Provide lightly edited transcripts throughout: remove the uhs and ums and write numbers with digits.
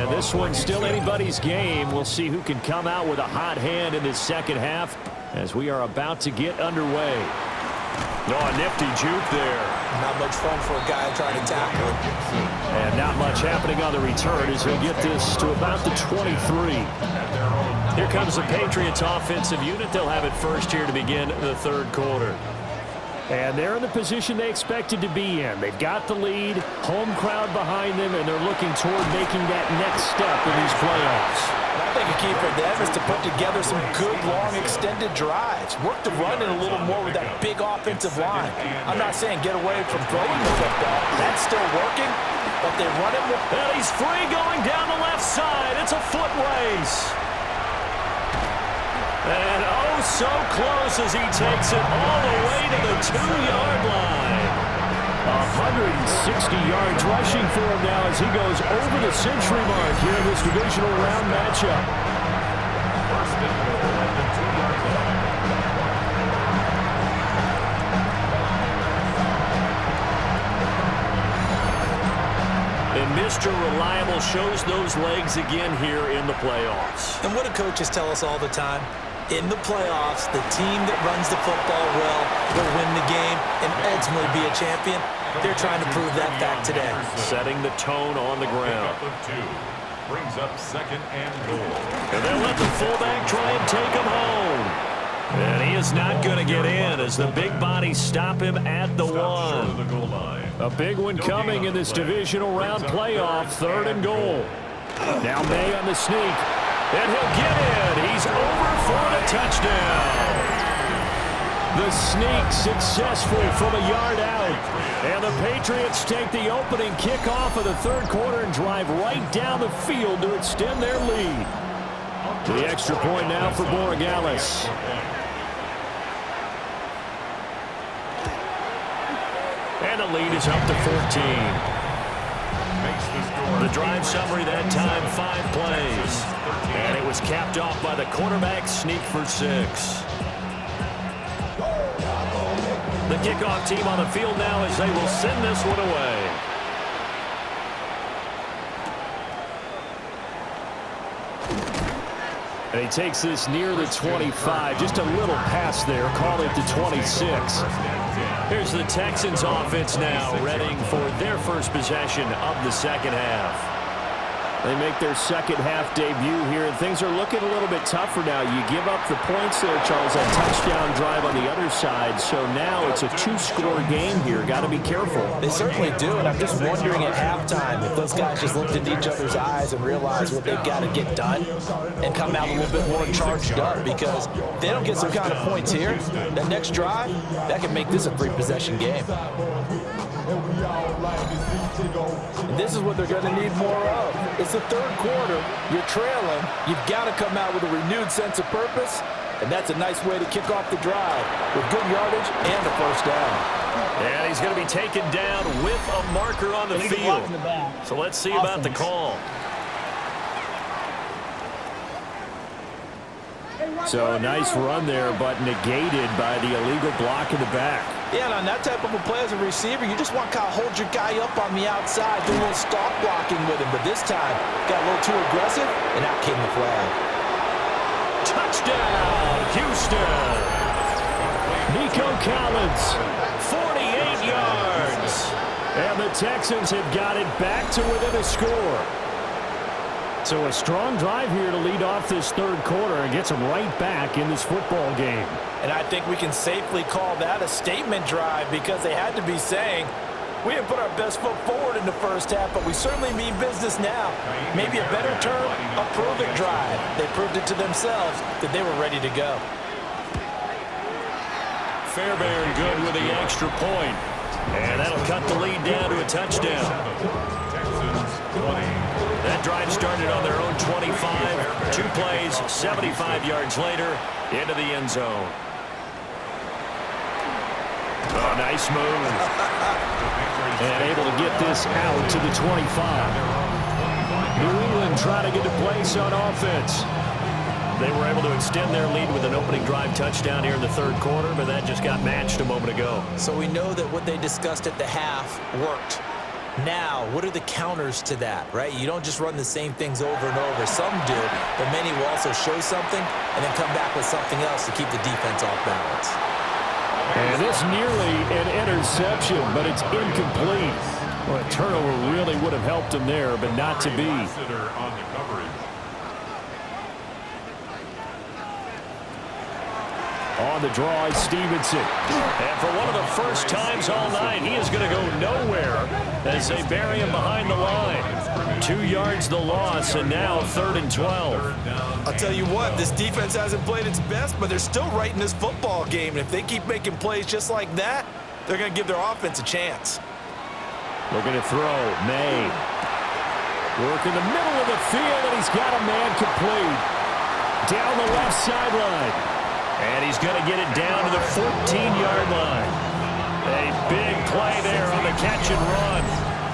And this one's still anybody's game. We'll see who can come out with a hot hand in this second half as we are about to get underway. Oh, a nifty juke there. Not much fun for a guy trying to tackle it. And not much happening on the return as he'll get this to about the 23. Here comes the Patriots offensive unit. They'll have it first here to begin the third quarter. And they're in the position they expected to be in. They've got the lead, home crowd behind them, and they're looking toward making that next step in these playoffs. I think a key for them is to put together some good, long, extended drives. Work the run in a little more with that big offensive line. I'm not saying get away from throwing the football. That's still working, but they run it. And he's free going down the left side. It's a foot race. And oh, so close as he takes it all the way to the 2-yard line. 160 yards rushing for him now as he goes over the century mark here in this divisional round matchup. And Mr. Reliable shows those legs again here in the playoffs. And what do coaches tell us all the time? In the playoffs, the team that runs the football well will win the game and ultimately be a champion. They're trying to prove that fact today. Setting the tone on the ground. Brings up second and goal. And they'll let the fullback try and take him home. And he is not going to get in as the big bodies stop him at the 1. A big one coming in this divisional round playoff, 3rd and goal. Now May on the sneak. And he'll get in. He's over for the touchdown. The sneak successful from a yard out. And the Patriots take the opening kickoff of the third quarter and drive right down the field to extend their lead. The extra point now for Borregales. And the lead is up to 14. The drive summary that time, 5 plays. And it was capped off by the quarterback sneak for 6. The kickoff team on the field now as they will send this one away. And he takes this near the 25, just a little pass there, call it the 26. Here's the Texans offense now, readying for their first possession of the second half. They make their second half debut here, and things are looking a little bit tougher now. You give up the points there, Charles, that touchdown drive on the other side. So now it's a 2-score game here. Got to be careful. They certainly do, and I'm just wondering at halftime if those guys just looked into each other's eyes and realized what they've got to get done and come out a little bit more charged up, because if they don't get some kind of points here, that next drive, that could make this a 3-possession game. And this is what they're going to need more of. It's the third quarter. You're trailing. You've got to come out with a renewed sense of purpose, and that's a nice way to kick off the drive with good yardage and a first down. And he's going to be taken down with a marker on the field. So let's see about the call. So nice run there, but negated by the illegal block in the back. Yeah, and on that type of a play as a receiver, you just want to kind of hold your guy up on the outside, do a little stalk blocking with him. But this time, got a little too aggressive, and out came the flag. Touchdown, Houston. Nico Collins, 48 yards. And the Texans have got it back to within a score. So a strong drive here to lead off this third quarter and gets them right back in this football game. And I think we can safely call that a statement drive, because they had to be saying, we didn't put our best foot forward in the first half, but we certainly mean business now. Maybe a better term, a prove-it drive. They proved it to themselves that they were ready to go. Fairbairn good with the extra point. And that'll cut the lead down to a touchdown. That drive started on their own 25. 2 plays, 75 yards later, into the end zone. Oh, nice move. And able to get this out to the 25. New England trying to get a place on offense. They were able to extend their lead with an opening drive touchdown here in the third quarter, but that just got matched a moment ago. So we know that what they discussed at the half worked. Now, what are the counters to that, right? You don't just run the same things over and over. Some do, but many will also show something and then come back with something else to keep the defense off balance. And it's nearly an interception, but it's incomplete. Well, a turnover really would have helped him there, but not to be. On the draw is Stevenson. And for one of the first times all night, he is going to go nowhere as they bury him behind the line. 2 yards the loss, and now 3rd and 12. I'll tell you what, this defense hasn't played its best, but they're still right in this football game. And if they keep making plays just like that, they're going to give their offense a chance. Looking to throw. May. Work in the middle of the field, and he's got a man complete. Down the left sideline. And he's going to get it down to the 14-yard line. A big play there on the catch and run.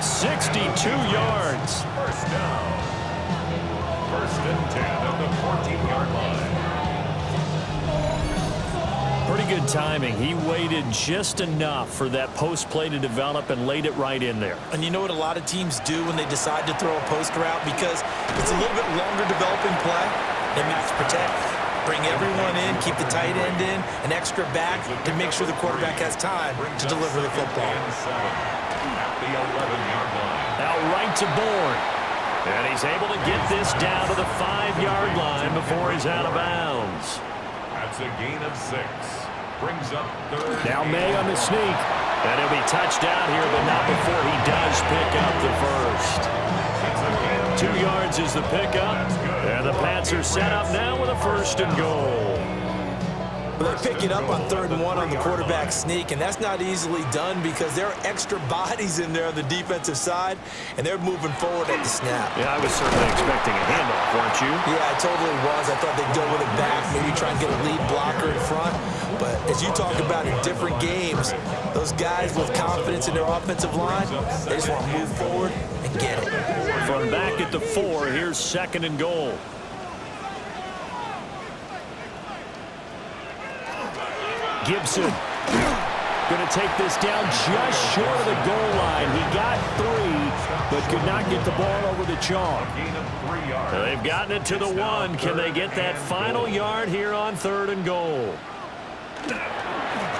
62 yards. First down. 1st and 10 at the 14-yard line. Pretty good timing. He waited just enough for that post play to develop and laid it right in there. And you know what a lot of teams do when they decide to throw a post route? Because it's a little bit longer developing play. They max protect. Bring everyone in, keep the tight end in, an extra back to make sure the quarterback has time to deliver the football. At the 11-yard line. Now right to Bourne. And he's able to get this down to the 5-yard line before he's out of bounds. That's a gain of 6. Brings up 3rd. Now May on the sneak. And he'll be touched out here, but not before he does pick up the first. 2 yards is the pickup. And the Pats are set up now with a 1st and goal. Well, they pick it up on 3rd and 1 on the quarterback sneak, and that's not easily done because there are extra bodies in there on the defensive side, and they're moving forward at the snap. Yeah, I was certainly expecting a handoff, weren't you? Yeah, I totally was. I thought they'd go with it back, maybe try and get a lead blocker in front. But as you talk about in different games, those guys with confidence in their offensive line, they just want to move forward and get it. From back at the 4, here's 2nd and goal. Gibson going to take this down just short of the goal line. He got 3, but could not get the ball over the chalk. They've gotten it to the 1. Can they get that final yard here on 3rd and goal?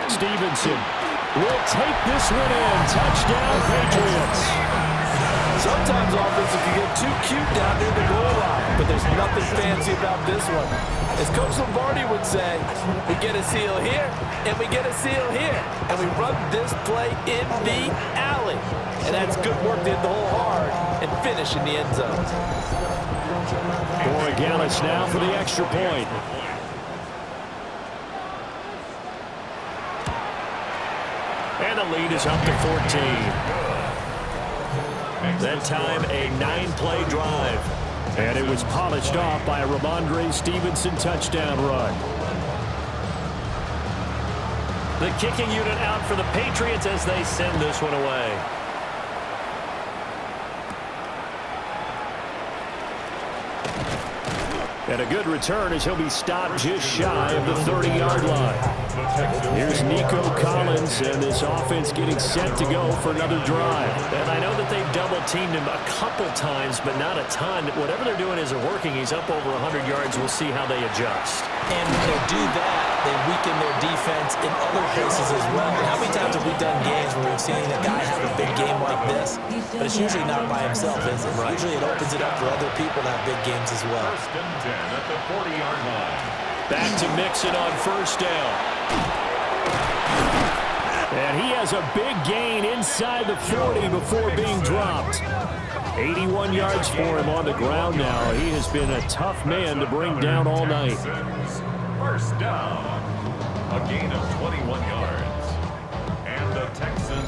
Stevenson will take this one in. Touchdown, Patriots. Sometimes offense can get too cute down near the goal line, but there's nothing fancy about this one. As Coach Lombardi would say, we get a seal here, and we get a seal here, and we run this play in the alley. And that's good work to hit the hole hard and finish in the end zone. Borregales now for the extra point. And the lead is up to 14. That time, a 9-play drive. And it was polished off by a Ramondre Stevenson touchdown run. The kicking unit out for the Patriots as they send this one away. And a good return as he'll be stopped just shy of the 30-yard line. Here's Nico Collins, and this offense getting set to go for another drive. And I know that they've double-teamed him a couple times, but not a ton. Whatever they're doing isn't working. He's up over 100 yards. We'll see how they adjust. And when they do that, they weaken their defense in other places as well. And how many times have we done games where we've seen a guy have a big game like this, but it's usually not by himself, is it? Right. Usually it opens it up for other people to have big games as well. 1st and 10 at the 40-yard line. Back to Mixon on 1st down. And he has a big gain inside the 40 before being dropped. 81 yards for him on the ground now. He has been a tough man to bring down all night. 1st down. A gain of 21 yards. And the Texans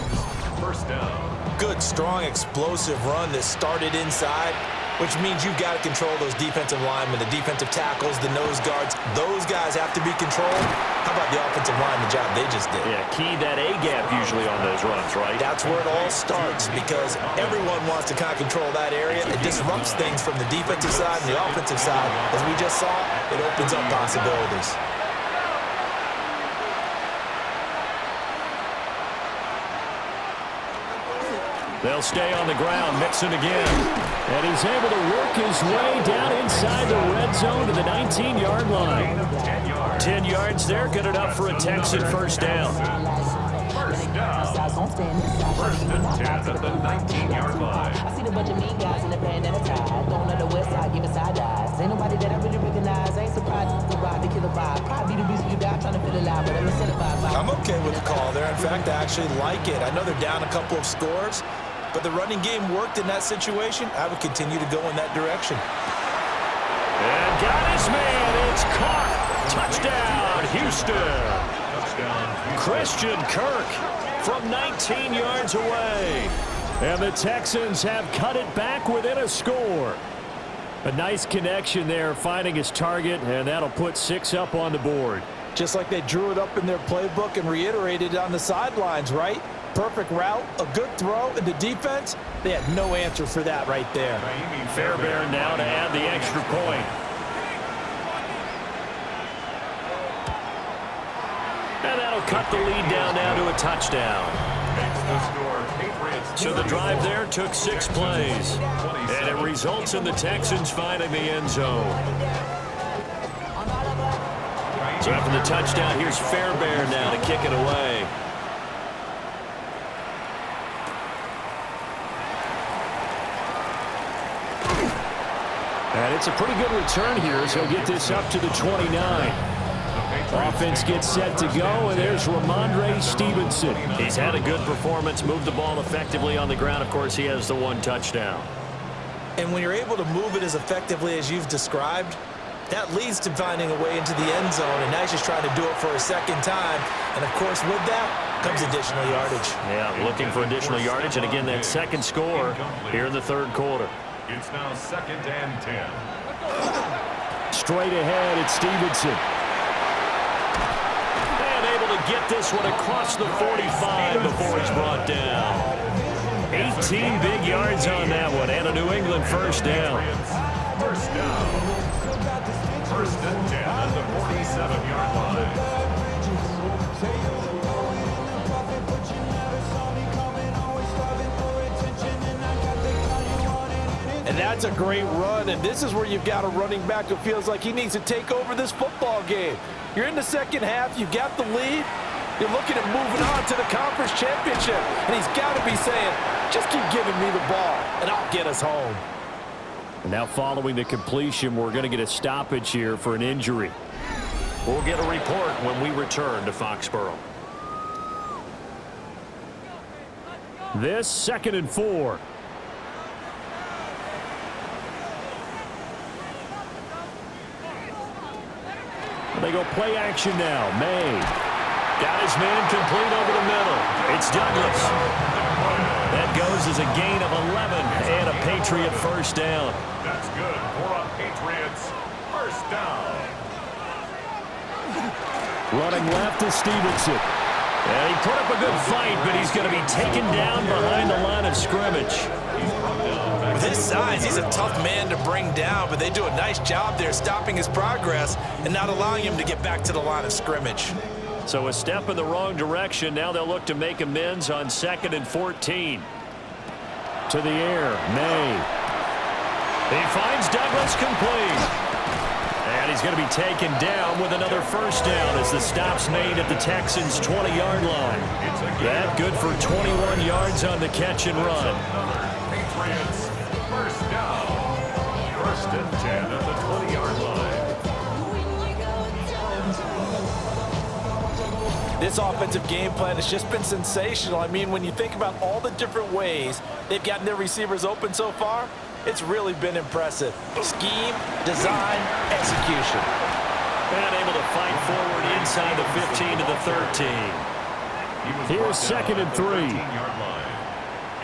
1st down. Good, strong, explosive run that started inside, which means you've got to control those defensive linemen, the defensive tackles, the nose guards. Those guys have to be controlled. How about the offensive line, the job they just did? Yeah, key that A-gap usually on those runs, right? That's where it all starts because everyone wants to kind of control that area. It disrupts things from the defensive side and the offensive side. As we just saw, it opens up possibilities. They'll stay on the ground, mixing again. And he's able to work his way down inside the red zone to the 19-yard line. 10 yards there, good enough for a Texan first down. First and 10 at the 19-yard line. I see the bunch of mean guys in the band and a tie. Going on the west side, giving side eyes. Ain't nobody that I really recognize. I ain't surprised to ride the killer vibe. Probably the reason you die trying to feel alive, but I'm incentivized. I'm okay with the call there. In fact, I actually like it. I know they're down a couple of scores, but the running game worked in that situation. I would continue to go in that direction. And got his man. It's caught. Touchdown, Houston. Christian Kirk from 19 yards away. And the Texans have cut it back within a score. A nice connection there, finding his target, and that'll put 6 up on the board. Just like they drew it up in their playbook and reiterated it on the sidelines, right? Perfect route, a good throw, and the defense, they had no answer for that right there. Fairbairn now to add the extra point. And that'll cut the lead down now to a touchdown. So the drive there took 6 plays. And it results in the Texans finding the end zone. So after the touchdown, here's Fairbairn now to kick it away. And it's a pretty good return here as he'll get this up to the 29. Offense gets set to go, and there's Ramondre Stevenson. He's had a good performance, moved the ball effectively on the ground. Of course, he has the 1 touchdown. And when you're able to move it as effectively as you've described, that leads to finding a way into the end zone, and now he's just trying to do it for a second time. And, of course, with that comes additional yardage. Yeah, looking for additional yardage, and again, that second score here in the third quarter. It's now 2nd and 10. Straight ahead, it's Stevenson. And able to get this one across the 45 before he's brought down. 18 big yards on that one, and a New England first down. First down. 1st and 10 at the 47-yard line. And that's a great run, and this is where you've got a running back who feels like he needs to take over this football game. You're in the second half, you got the lead, you're looking at moving on to the conference championship, and he's got to be saying, just keep giving me the ball, and I'll get us home. Now following the completion, we're going to get a stoppage here for an injury. We'll get a report when we return to Foxborough. This 2nd and 4. They go play action now. May got his man complete over the middle. It's Douglas. That goes as a gain of 11 and a Patriot first down. That's good for a Patriots first down. Running left is Stevenson. And he put up a good fight, but he's going to be taken down behind the line of scrimmage. With his size, he's a tough man to bring down, but they do a nice job there stopping his progress and not allowing him to get back to the line of scrimmage. So a step in the wrong direction. Now they'll look to make amends on 2nd and 14. To the air, May. He finds Douglas complete. And he's going to be taken down with another first down as the stop's made at the Texans' 20-yard line. That good for 21 yards on the catch and run. Patriots first down. 1st and 10 at the 20-yard line. This offensive game plan has just been sensational. I mean, when you think about all the different ways they've gotten their receivers open so far, it's really been impressive. Scheme, design, execution. And able to fight forward inside the 15 to the 13. Here's 2nd and 3.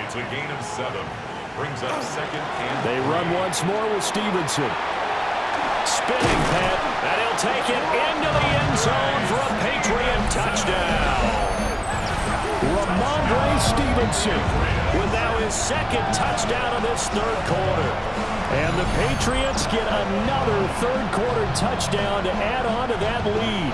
It's a gain of 7. Brings up 2nd and 3. They run once more with Stevenson. Spinning Pat, and he'll take it into the end zone for a Patriot touchdown. Ramondre Stevenson with now his 2nd touchdown of this third quarter. And the Patriots get another third quarter touchdown to add on to that lead.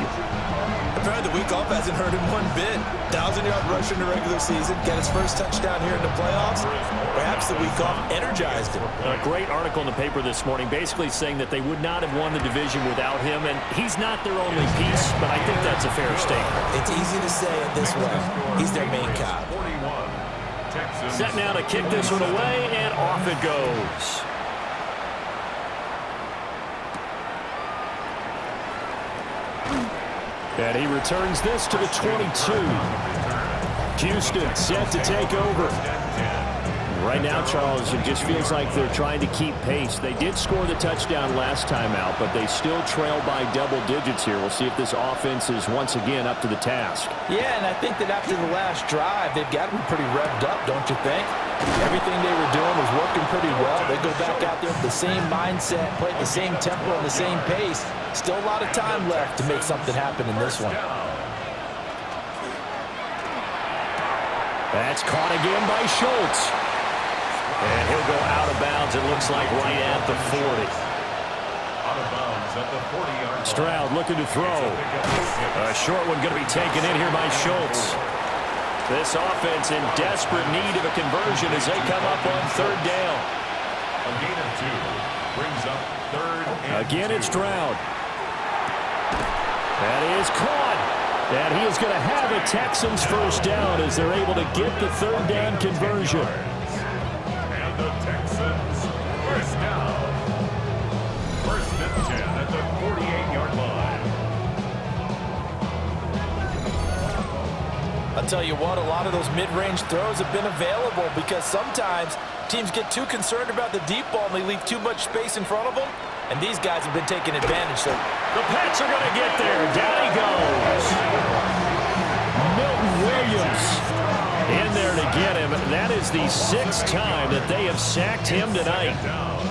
fair, the week off hasn't hurt him one bit. 1,000-yard rush in the regular season, get his first touchdown here in the playoffs. Perhaps the week off energized him. A great article in the paper this morning basically saying that they would not have won the division without him, and he's not their only piece, but I think that's a fair statement. It's easy to say it this way. He's their main cop. Set now to kick this one away, and off it goes. And he returns this to the 22. Houston set to take over. Right now, Charles, it just feels like they're trying to keep pace. They did score the touchdown last time out, but they still trail by double digits here. We'll see if this offense is once again up to the task. Yeah, and I think that after the last drive, they've got to be pretty revved up, don't you think? Everything they were doing was working pretty well. They go back out there with the same mindset, play at the same tempo and the same pace. Still a lot of time left to make something happen in this one. That's caught again by Schultz. And he'll go out of bounds, it looks like, right at the 40. Out of bounds at the 40-yard line. Stroud looking to throw. A short one going to be taken in here by Schultz. This offense in desperate need of a conversion as they come up on third down. A gain of 2 brings up third and Again, 2. it's Stroud. That is caught. And he is going to have a Texans first down as they're able to get the third down conversion. And the Texans first down. First and 10 at the 48-yard line. I'll tell you what, a lot of those mid-range throws have been available because sometimes teams get too concerned about the deep ball and they leave too much space in front of them. And these guys have been taking advantage. So the Pats are going to get there. Down he goes. Milton Williams in there to get him. That is the 6th time that they have sacked him tonight.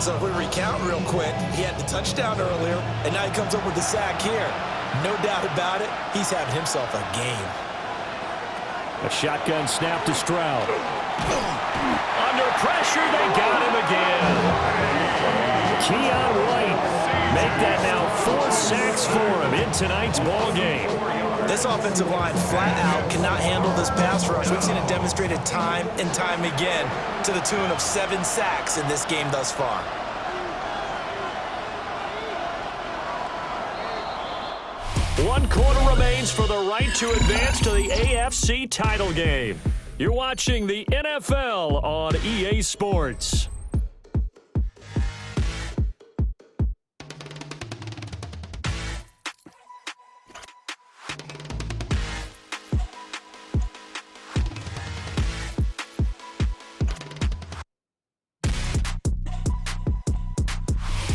if we recount real quick, he had the touchdown earlier, and now he comes up with the sack here. No doubt about it, he's having himself a game. A shotgun snap to Stroud. Under pressure, they got him again. Keon White make that now 4 sacks for him in tonight's ball game. This offensive line flat out cannot handle this pass rush. We've seen it demonstrated time and time again to the tune of 7 sacks in this game thus far. One quarter remains for the right to advance to the AFC title game. You're watching the NFL on EA Sports.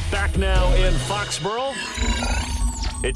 Back now in Foxborough.